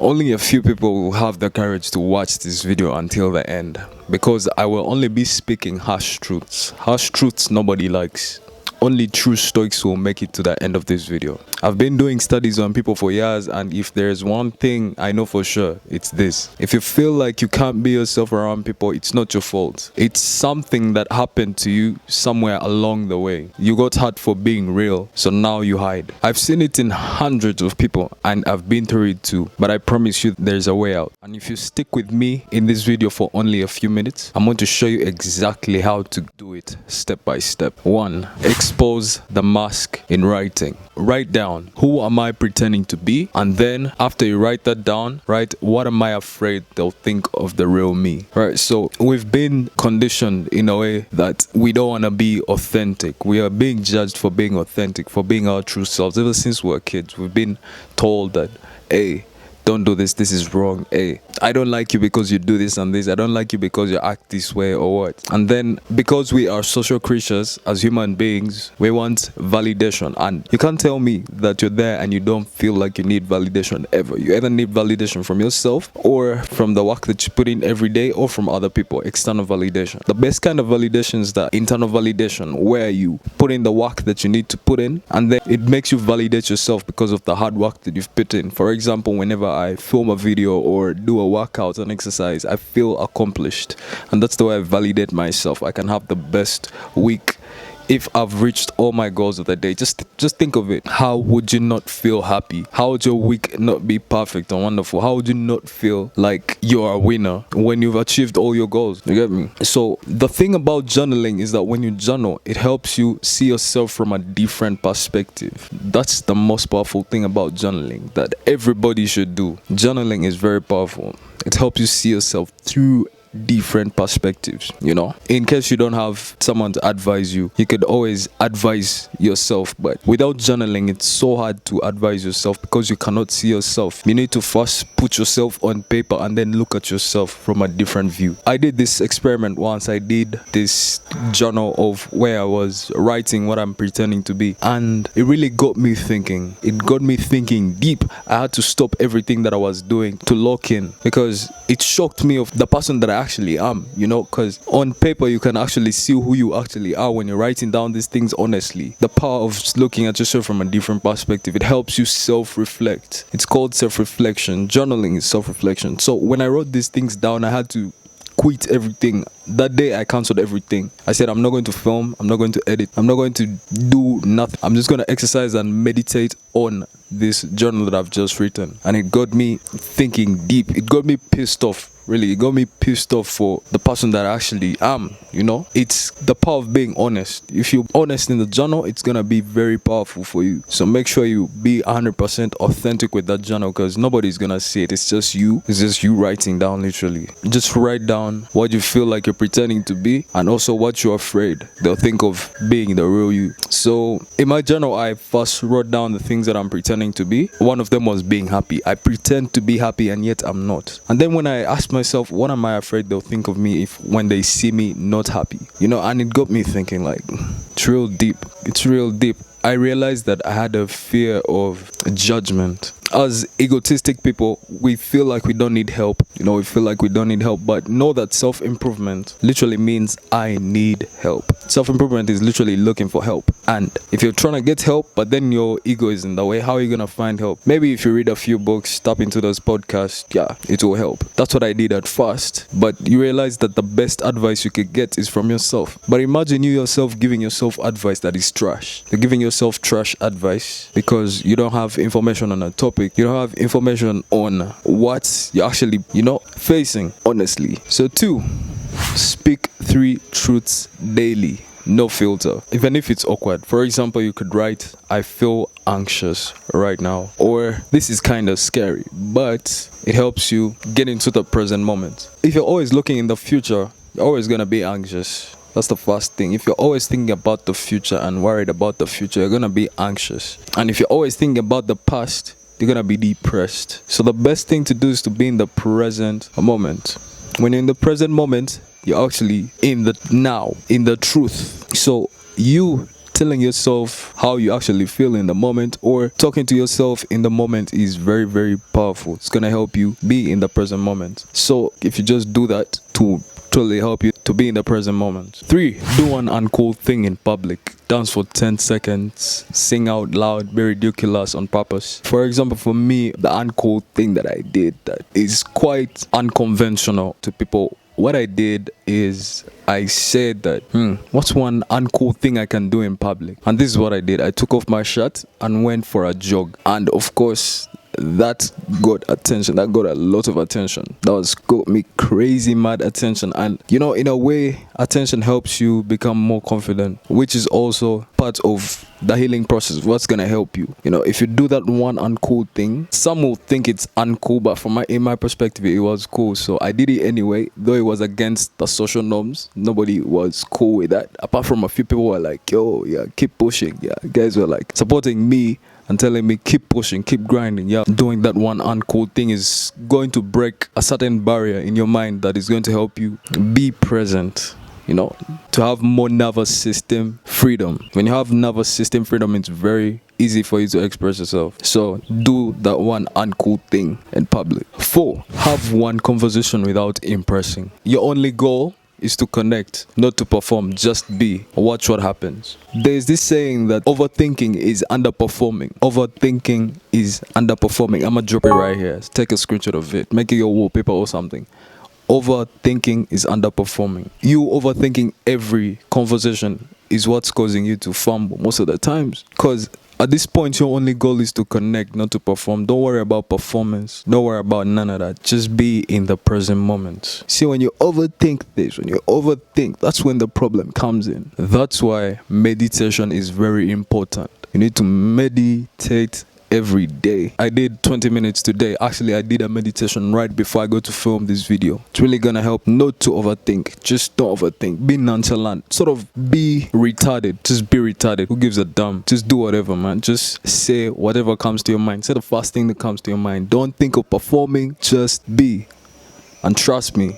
Only a few people will have the courage to watch this video until the end, because I will only be speaking harsh truths. Harsh truths nobody likes. Only true stoics will make it to the end of this video. I've been doing studies on people for years, and if there's one thing I know for sure, it's this. If you feel like you can't be yourself around people, it's not your fault. It's something that happened to you somewhere along the way. You got hurt for being real, so now you hide. I've seen it in hundreds of people, and I've been through it too, but I promise you there's a way out. And if you stick with me in this video for only a few minutes, I'm going to show you exactly how to do it step by step. 1. Expose the mask in writing. Write down, who am I pretending to be? And then after you write that down, write, what am I afraid they'll think of the real me? Right, so we've been conditioned in a way that we don't want to be authentic. We are being judged for being authentic, for being our true selves. Ever since we were kids, we've been told that, hey, don't do this, this is wrong. Hey, I don't like you because you do this and this. I don't like you because you act this way or what. And then because we are social creatures as human beings, we want validation. And you can't tell me that you're there and you don't feel like you need validation ever. You either need validation from yourself or from the work that you put in every day or from other people, external validation. The best kind of validation is the internal validation, where you put in the work that you need to put in, and then it makes you validate yourself because of the hard work that you've put in. For example, whenever I film a video or do a workout and exercise, I feel accomplished, and that's the way I validate myself. I can have the best week if I've reached all my goals of the day. Just think of it. How would you not feel happy? How would your week not be perfect and wonderful? How would you not feel like you're a winner when you've achieved all your goals? You get me? So the thing about journaling is that when you journal, it helps you see yourself from a different perspective. That's the most powerful thing about journaling that everybody should do. Journaling is very powerful. It helps you see yourself through different perspectives. In case you don't have someone to advise you, you could always advise yourself. But without journaling, it's so hard to advise yourself because you cannot see yourself. You need to first put yourself on paper and then look at yourself from a different view. I did this experiment once. I did this journal of where I was writing what I'm pretending to be, and it really got me thinking. It got me thinking deep. I had to stop everything that I was doing to lock in, because it shocked me of the person that I actually am, because on paper you can actually see who you actually are when you're writing down these things honestly. The power of just looking at yourself from a different perspective, it helps you self-reflect. It's called self-reflection. Journaling is self-reflection. So when I wrote these things down, I had to quit everything. That day I cancelled everything. I said, I'm not going to film, I'm not going to edit, I'm not going to do nothing. I'm just going to exercise and meditate on this journal that I've just written. And it got me thinking deep. It got me pissed off. Really, it got me pissed off for the person that I actually am. It's the power of being honest. If you're honest in the journal, it's gonna be very powerful for you. So make sure you be 100% authentic with that journal, because nobody's gonna see it. It's just you writing down. Literally, just write down what you feel like you're pretending to be, and also what you're afraid they'll think of being the real you. So in my journal, I first wrote down the things that I'm pretending to be. One of them was being happy. I pretend to be happy and yet I'm not. And then when I asked myself, what am I afraid they'll think of me when they see me not happy? And it got me thinking, like, it's real deep. I realized that I had a fear of judgment. As egotistic people, we feel like we don't need help. But know that self-improvement literally means I need help. Self-improvement is literally looking for help. And if you're trying to get help, but then your ego is in the way, how are you going to find help? Maybe if you read a few books, tap into those podcasts, it will help. That's what I did at first. But you realize that the best advice you could get is from yourself. But imagine you yourself giving yourself advice that is trash. You're giving yourself trash advice because you don't have information on a topic. You don't have information on what you're actually, facing honestly. So 2, speak 3 truths daily. No filter, even if it's awkward. For example, you could write, I feel anxious right now, or this is kind of scary, but it helps you get into the present moment. If you're always looking in the future, you're always going to be anxious. That's the first thing. If you're always thinking about the future and worried about the future, you're going to be anxious. And if you're always thinking about the past, you're going to be depressed. So the best thing to do is to be in the present moment. When you're in the present moment, you're actually in the now, in the truth. So you telling yourself how you actually feel in the moment, or talking to yourself in the moment is very, very powerful. It's gonna help you be in the present moment. So if you just do that to totally help you to be in the present moment. 3, do an uncool thing in public. Dance for 10 seconds, sing out loud, be ridiculous on purpose. For example, for me, the uncool thing that I did that is quite unconventional to people. What I did is I said that, what's one uncool thing I can do in public? And this is what I did. I took off my shirt and went for a jog. And of course, that got attention. That got a lot of attention. Got me crazy mad attention. And you know, in a way, attention helps you become more confident, which is also part of the healing process. What's gonna help you? You know, if you do that one uncool thing, some will think it's uncool, but in my perspective, it was cool. So I did it anyway, though it was against the social norms. Nobody was cool with that, apart from a few people who were like, yo, yeah, keep pushing. Yeah, guys were like supporting me and telling me keep pushing, keep grinding. Yeah, doing that one uncool thing is going to break a certain barrier in your mind that is going to help you be present, you know, to have more nervous system freedom. When you have nervous system freedom, it's very easy for you to express yourself. So do that one uncool thing in public. 4, have one conversation without impressing. Your only goal is to connect, not to perform. Just be. Watch what happens. There's this saying that overthinking is underperforming. Overthinking is underperforming. I'm gonna drop it right here. Take a screenshot of it. Make it your wallpaper or something. Overthinking is underperforming. You overthinking every conversation is what's causing you to fumble most of the times. Because at this point, your only goal is to connect, not to perform. Don't worry about performance. Don't worry about none of that. Just be in the present moment. See, when you overthink this, that's when the problem comes in. That's why meditation is very important. You need to meditate every day. I did 20 minutes today. Actually, I did a meditation right before I go to film this video. It's really gonna help not to overthink. Just don't overthink. Be nonchalant. Sort of be retarded. Just be retarded. Who gives a damn? Just do whatever, man. Just say whatever comes to your mind. Say the first thing that comes to your mind. Don't think of performing. Just be. And trust me.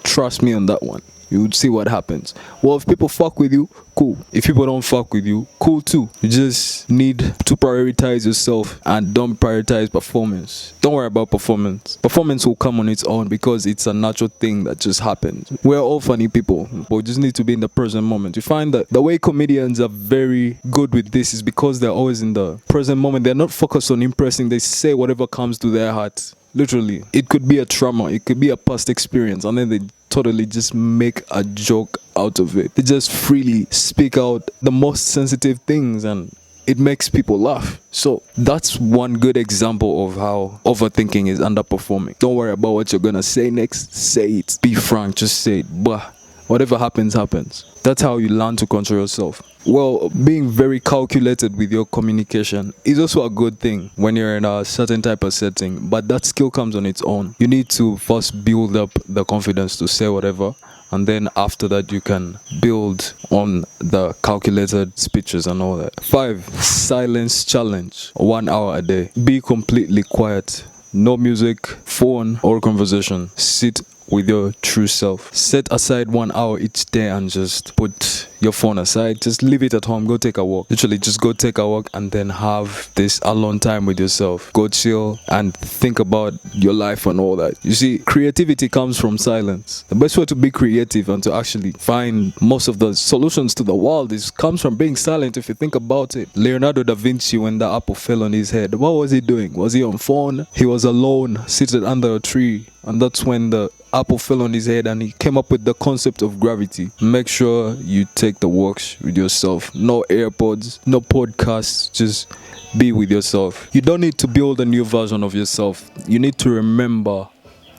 Trust me on that one. You would see what happens. Well, if people fuck with you, cool. If people don't fuck with you, cool too. You just need to prioritize yourself and don't prioritize performance. Don't worry about performance. Performance will come on its own because it's a natural thing that just happens. We're all funny people, but we just need to be in the present moment. You find that the way comedians are very good with this is because they're always in the present moment. They're not focused on impressing. They say whatever comes to their heart. Literally, it could be a trauma, it could be a past experience, and then they totally just make a joke out of it. They just freely speak out the most sensitive things and it makes people laugh. So that's one good example of how overthinking is underperforming. Don't worry about what you're gonna say next. Say it. Be frank, just say it. But whatever happens, happens. That's how you learn to control yourself. Well, being very calculated with your communication is also a good thing when you're in a certain type of setting, but that skill comes on its own. You need to first build up the confidence to say whatever, and then after that you can build on the calculated speeches and all that. 5, silence challenge. 1 hour a day. Be completely quiet. No music, phone, or conversation. Sit with your true self. Set aside 1 hour each day and just put your phone aside. Just leave it at home. Go take a walk. Literally, just go take a walk and then have this alone time with yourself. Go chill and think about your life and all that. You see, creativity comes from silence. The best way to be creative and to actually find most of the solutions to the world comes from being silent. If you think about it, Leonardo da Vinci, when the apple fell on his head, what was he doing? Was he on phone? He was alone, seated under a tree. And that's when the apple fell on his head and he came up with the concept of gravity. Make sure you take the walks with yourself. No AirPods, no podcasts, just be with yourself. You don't need to build a new version of yourself. You need to remember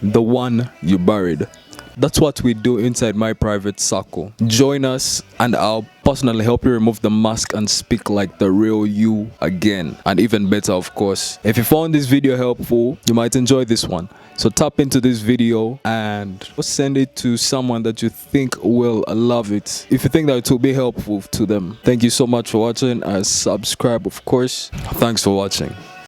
the one you buried. That's what we do inside my private circle. Join us and I'll personally help you remove the mask and speak like the real you again. And even better, of course. If you found this video helpful, you might enjoy this one. So tap into this video and send it to someone that you think will love it. If you think that it will be helpful to them. Thank you so much for watching. Subscribe, of course. Thanks for watching.